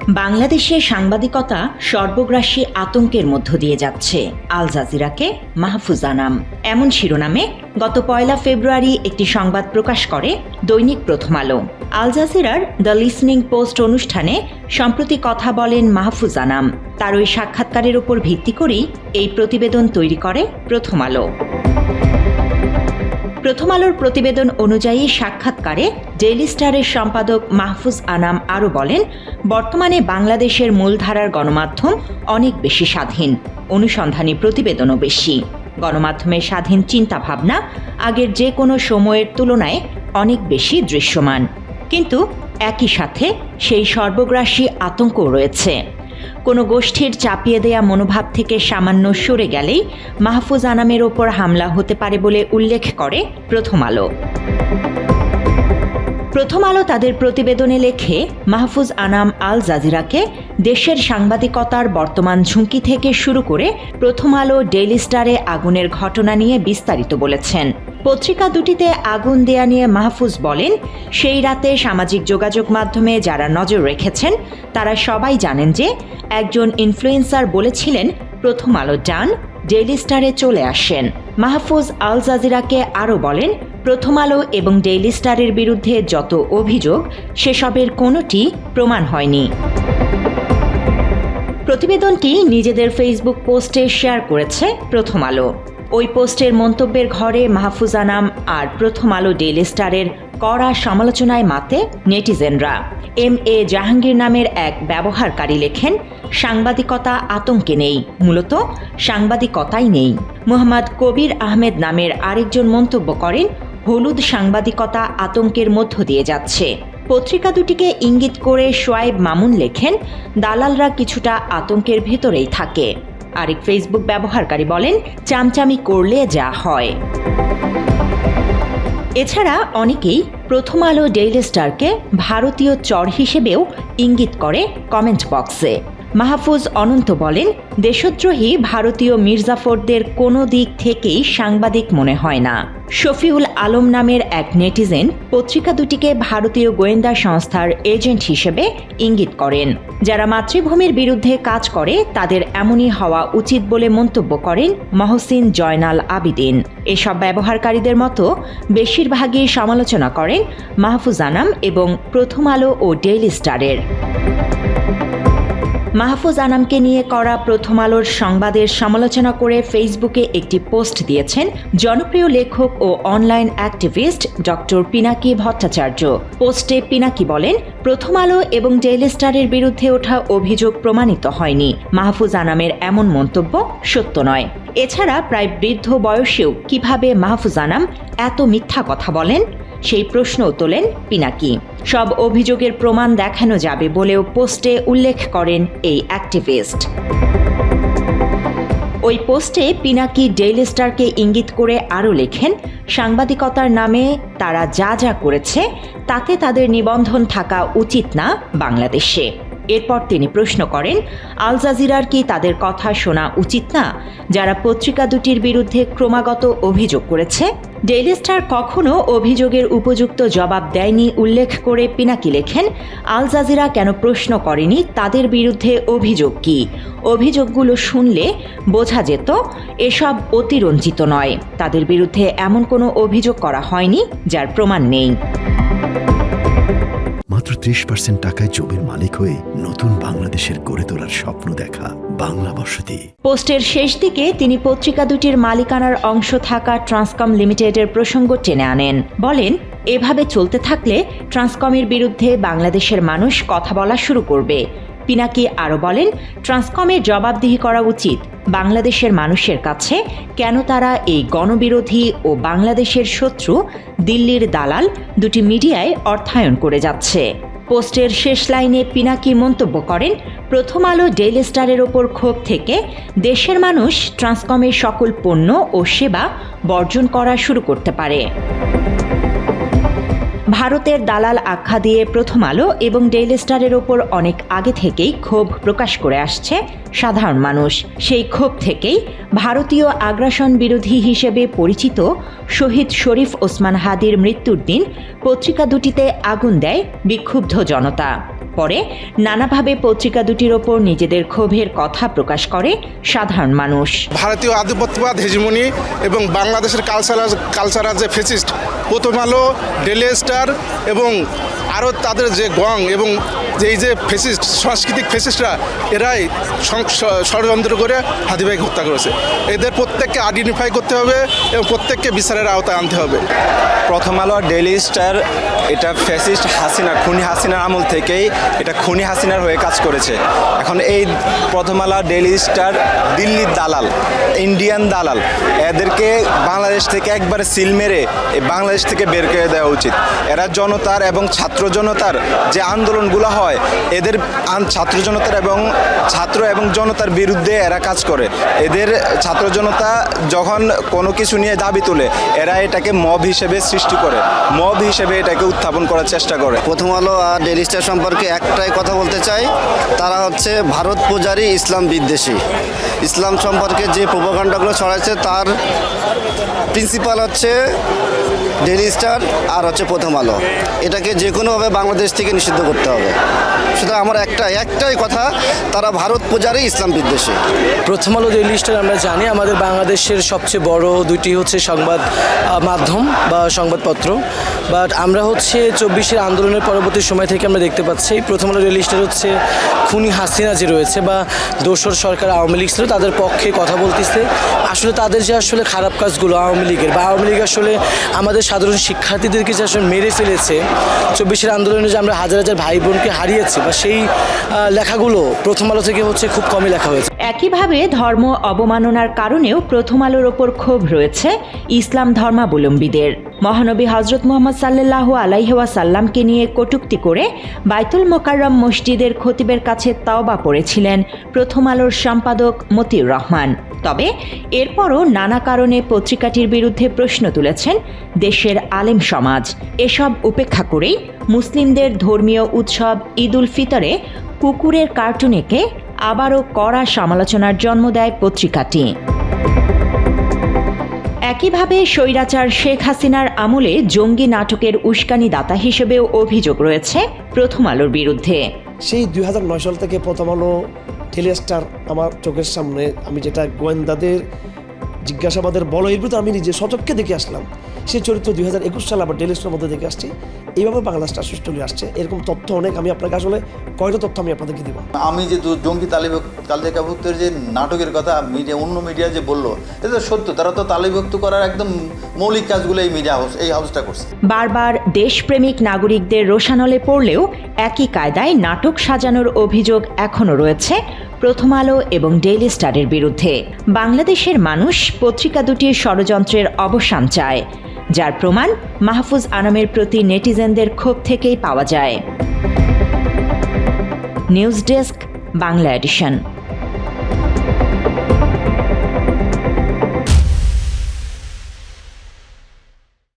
বাংলাদেশে সাংবাদিকতা সর্বগ্রাসী আতঙ্কের মধ্য দিয়ে যাচ্ছে, আল জাজিরাকে মাহফুজ আনাম এমন শিরোনামে গত 1 ফেব্রুয়ারি একটি সংবাদ প্রকাশ করে দৈনিক প্রথম আলো। আল জাজিরার দ্য লিসনিং পোস্ট অনুষ্ঠানে সম্প্রতি কথা বলেন মাহফুজ আনাম। তার ওই সাক্ষাৎকারের উপর ভিত্তি করেই এই প্রতিবেদন তৈরি করে প্রথম আলো। প্রথম আলোর প্রতিবেদন অনুযায়ী সাক্ষাৎকারে ডেইলি স্টারের সম্পাদক মাহফুজ আনাম আরও বলেন, বর্তমানে বাংলাদেশের মূলধারার গণমাধ্যম অনেক বেশি স্বাধীন, অনুসন্ধানী প্রতিবেদনও বেশি। গণমাধ্যমের স্বাধীন চিন্তাভাবনা আগের যে কোনো সময়ের তুলনায় অনেক বেশি দৃশ্যমান, কিন্তু একই সাথে সেই সর্বগ্রাসী আতঙ্কও রয়েছে। কোনো গোষ্ঠীর চাপিয়ে দেয়া মনোভাব থেকে সামান্য সরে গেলেই মাহফুজ আনামের ওপর হামলা হতে পারে বলে উল্লেখ করে প্রথম আলো। প্রথম আলো তাদের প্রতিবেদনে লেখে, মাহফুজ আনাম আল জাজিরাকে দেশের সাংবাদিকতার বর্তমান ঝুঁকি থেকে শুরু করে প্রথম আলো ডেইলি স্টারে আগুনের ঘটনা নিয়ে বিস্তারিত বলেছেন। পত্রিকা দুটিতে আগুন দেয়া নিয়ে মাহফুজ বলেন, সেই রাতে সামাজিক যোগাযোগ মাধ্যমে যারা নজর রেখেছেন তারা সবাই জানেন যে একজন ইনফ্লুয়েন্সার বলেছিলেন প্রথম আলো ডান, ডেইলি স্টারে চলে আসেন। মাহফুজ আল জাজিরাকে আরও বলেন, প্রথম আলো এবং ডেইলি স্টারের বিরুদ্ধে যত অভিযোগ সেসবের কোনোটি প্রমাণ হয়নি। প্রতিবেদনটি নিজেদের ফেসবুক পোস্টে শেয়ার করেছে প্রথম আলো। ওই পোস্টের মন্তব্যের ঘরে মাহফুজ আনাম আর প্রথম আলো ডেইলি স্টারের কড়া সমালোচনায় মাতে নেটিজেনরা। MA জাহাঙ্গীর নামের এক ব্যবহারকারী লেখেন, সাংবাদিকতা আতঙ্কে নেই, মূলত সাংবাদিকতাই নেই। মোহাম্মদ কবির আহমেদ নামের আরেকজন মন্তব্য করেন, হলুদ সাংবাদিকতা আতঙ্কের মধ্য দিয়ে যাচ্ছে। পত্রিকা দুটিকে ইঙ্গিত করে শোয়েব মামুন লেখেন, দালালরা কিছুটা আতঙ্কের ভেতরেই থাকে। আরেক ফেসবুক ব্যবহারকারী বলেন, চামচামি করলে যা হয়। এছাড়া অনেকেই প্রথম আলো ডেইলি স্টারকে ভারতীয় চর হিসেবেও ইঙ্গিত করে কমেন্ট বক্সে। মাহফুজ অনন্ত বলেন, দেশদ্রোহী ভারতীয় মির্জাফরদের কোনো দিক থেকেই সাংবাদিক মনে হয় না। শফিউল আলম নামের এক নেটিজেন পত্রিকা দুটিকে ভারতীয় গোয়েন্দা সংস্থার এজেন্ট হিসেবে ইঙ্গিত করেন। যারা মাতৃভূমির বিরুদ্ধে কাজ করে তাদের এমনই হওয়া উচিত বলে মন্তব্য করেন মহসিন জয়নাল আবিদিন। এসব ব্যবহারকারীদের মতো বেশিরভাগই সমালোচনা করেন মাহফুজ আনাম এবং প্রথম আলো ও ডেইলি স্টারের। মাহফুজ আনামকে নিয়ে করা প্রথম আলোর সংবাদের সমালোচনা করে ফেসবুকে একটি পোস্ট দিয়েছেন জনপ্রিয় লেখক ও online activist doctor Pinaki Bhattacharya. পোস্টে পিনাকি বলেন, প্রথম আলো এবং ডেইলি স্টারের বিরুদ্ধে ওঠা অভিযোগ প্রমাণিত হয়নি। মাহফুজ আনামের এমন মন্তব্য সত্য নয়। এছাড়া প্রায় বৃদ্ধ বয়সেও কিভাবে মাহফুজ আনাম এত মিথ্যা কথা বলেন সেই প্রশ্নও তোলেন পিনাকি। সব অভিযোগের প্রমাণ দেখানো যাবে বলেও পোস্টে উল্লেখ করেন এই অ্যাক্টিভিস্ট। ওই পোস্টে পিনাকি ডেইলি স্টারকে ইঙ্গিত করে আরও লেখেন, সাংবাদিকতার নামে তারা যা যা করেছে তাতে তাদের নিবন্ধন থাকা উচিত না বাংলাদেশে। এরপর তিনি প্রশ্ন করেন, আল জাজিরার কি তাদের কথা শোনা উচিত না, যারা পত্রিকা দুটির বিরুদ্ধে ক্রমাগত অভিযোগ করেছে? ডেইলি স্টার কখনো অভিযোগের উপযুক্ত জবাব দেয়নি উল্লেখ করে পিনাকি লেখেন, আল জাজিরা কেন প্রশ্ন করেনি তাদের বিরুদ্ধে অভিযোগ কি? অভিযোগগুলো শুনলে বোঝা যেত এসব অতিরঞ্জিত নয়। তাদের বিরুদ্ধে এমন কোনো অভিযোগ করা হয়নি যার প্রমাণ নেই। মাত্র 30% টাকায় জমির মালিক হয়ে নতুন বাংলাদেশের গড়ে তোলার স্বপ্ন দেখা বাংলা বসতি। পোস্টের শেষ দিকে তিনি পত্রিকা দুটির মালিকানার অংশ থাকা ট্রান্সকম লিমিটেডের প্রসঙ্গ টেনে আনেন। বলেন, এভাবে চলতে থাকলে ট্রান্সকমের বিরুদ্ধে বাংলাদেশের মানুষ কথা বলা শুরু করবে। পিনাকি আরও বলেন, ট্রান্সকমের জবাবদিহি করা উচিত বাংলাদেশের মানুষের কাছে, কেন তারা এই গণবিরোধী ও বাংলাদেশের শত্রু দিল্লির দালাল দুটি মিডিয়ায় অর্থায়ন করে যাচ্ছে। পোস্টের শেষ লাইনে পিনাকি মন্তব্য করেন, প্রথম আলো ডেইলি স্টারের ওপর ক্ষোভ থেকে দেশের মানুষ ট্রান্সকমের সকল পণ্য ও সেবা বর্জন করা শুরু করতে পারে। ভারতের দালাল আখ্যা দিয়ে প্রথম আলো এবং ডেইলি স্টারের ওপর অনেক আগে থেকেই ক্ষোভ প্রকাশ করে আসছে সাধারণ মানুষ। সেই ক্ষোভ থেকেই ভারতীয় আগ্রাসন বিরোধী হিসেবে পরিচিত শহীদ শরীফ ওসমান হাদির মৃত্যুর দিন পত্রিকা দুটিতে আগুন দেয় বিক্ষুব্ধ জনতা। পরে নানাভাবে পত্রিকা দুটির ওপর নিজেদের ক্ষোভের কথা প্রকাশ করে সাধারণ মানুষ। ভারতীয় আধিপত্যবাদ হেজিমনি এবং বাংলাদেশের কালচারাল যে ফেসিস্ট প্রথম আলো, ডেইলি স্টার এবং আরও তাদের যে গং এবং এই যে ফেসিস্ট সাংস্কৃতিক ফেসিস্টরা এরাই ষড়যন্ত্র করে হাদিভাইকে হত্যা করেছে। এদের প্রত্যেককে আইডেন্টিফাই করতে হবে এবং প্রত্যেককে বিচারের আওতায় আনতে হবে। প্রথম আলো আর ডেইলি স্টার এটা ফ্যাসিস্ট হাসিনা, খুনি হাসিনার আমল থেকেই এটা খুনি হাসিনার হয়ে কাজ করেছে। এখন এই প্রথম আলো আর ডেইলি স্টার দিল্লির দালাল, ইন্ডিয়ান দালাল, এদেরকে বাংলাদেশ থেকে একবারে সিল মেরে এই বাংলাদেশ থেকে বের করে দেওয়া উচিত। এরা জনতার এবং ছাত্র জনতার যে আন্দোলনগুলো হয়, এদের ছাত্র জনতার এবং জনতার বিরুদ্ধে এরা কাজ করে। এদের ছাত্র জনতা যখন কোনো কিছু নিয়ে দাবি তোলে, এরা এটাকে মব হিসেবে সৃষ্টি করে, মব হিসেবে এটাকে উত্থাপন করার চেষ্টা করে। প্রথম আলো আর ডেইলি স্টার সম্পর্কে একটাই কথা বলতে চাই, তারা হচ্ছে ভারত পূজারী, ইসলাম বিদ্বেষী। ইসলাম সম্পর্কে যে প্রোপাগান্ডাগুলো ছড়াচ্ছে তার প্রিন্সিপাল হচ্ছে ডেইলি স্টার আর হচ্ছে প্রথম আলো। এটাকে যে কোনোভাবে বাংলাদেশ থেকে নিষিদ্ধ করতে হবে। সুতরাং আমার একটাই কথা, তারা ভারত পূজারী, ইসলাম বিদ্বেষী। প্রথম আলো, ডেইলি স্টার আমরা জানি আমাদের বাংলাদেশের সবচেয়ে বড় দুটি হচ্ছে সংবাদ মাধ্যম বা সংবাদপত্র। বাট আমরা হচ্ছে 24-এর আন্দোলনের পরবর্তী সময় থেকে আমরা দেখতে পাচ্ছি প্রথম আলো, ডেইলি স্টার হচ্ছে খুনি হাসিনা যে রয়েছে বা দোসর সরকার আওয়ামী লীগ ছিল তাদের পক্ষে কথা বলতেছে। আসলে তাদের যে আসলে খারাপ কাজগুলো আওয়ামী লীগের বা আওয়ামী লীগ আসলে আমাদের সাধারণ শিক্ষার্থীদেরকে যে আসলে মেরে ফেলেছে, 24-এর আন্দোলনে যে আমরা হাজার হাজার ভাই বোনকে হারিয়েছি, বা সেই লেখাগুলো প্রথম আলো থেকে হচ্ছে খুব কমই লেখা হয়েছে। একইভাবে ধর্ম অবমাননার কারণেও প্রথম আলোর ওপর ক্ষোভ রয়েছে ইসলাম ধর্মাবলম্বীদের। মহানবী হজরত মুহাম্মদ সাল্লাল্লাহু আলাইহি ওয়াসাল্লামকে নিয়ে কটূক্তি করে বাইতুল মোকাররম মসজিদের খতিবের কাছে তওবা পড়েছিলেন প্রথম আলোর সম্পাদক মতিউর রহমান। তবে এরপরও নানা কারণে পত্রিকাটির বিরুদ্ধে প্রশ্ন তুলেছেন দেশের আলেম সমাজ। এসব উপেক্ষা করেই মুসলিমদের ধর্মীয় উৎসব ঈদ উল ফিতরে কুকুরের কার্টুন এঁকে আবারও কড়া সমালোচনার জন্ম দেয় পত্রিকাটি। একইভাবে স্বৈরাচার শেখ হাসিনার আমলে জঙ্গি নাটকের উস্কানিদাতা হিসেবেও অভিযোগ রয়েছে প্রথম আলোর বিরুদ্ধে। সেই 2009 সাল থেকে প্রথম আলো, ডেইলি স্টার আমার চোখের সামনে, আমি যেটা গোয়েন্দাদের জিজ্ঞাসাবাদের বলো এর ভিতরে আমি নিজে সচক্ষে দেখে আসলাম, সেই চরিত্র 2021 সালে আবার ডেইলি স্টারের মধ্যে দেখে আসছি। এইভাবে বাংলা স্টার চলে আসছে। এরকম তথ্য অনেক, আমি আপনাকে আসলে কয়টা তথ্য আমি আপনাদেরকে দেবো। আমি যে জঙ্গি তালিকাভুক্তের যে নাটকের কথা অন্য মিডিয়া যে বললো, এটা সত্য। তারা তো তালিকাভুক্ত করার একদম মৌলিক কাজগুলো এই হাউসটা করছে। বারবার দেশপ্রেমিক নাগরিকদের রোষানলে পড়লেও একই কায়দায় নাটক সাজানোর অভিযোগ এখনও রয়েছে প্রথম আলো এবং ডেইলি স্টারের বিরুদ্ধে। বাংলাদেশের মানুষ পত্রিকা দুটির ষড়যন্ত্রের অবসান চায়, যার প্রমাণ মাহফুজ আনামের প্রতি নেটিজেনদের ক্ষোভ থেকেই পাওয়া যায়। News desk, Bangla addition.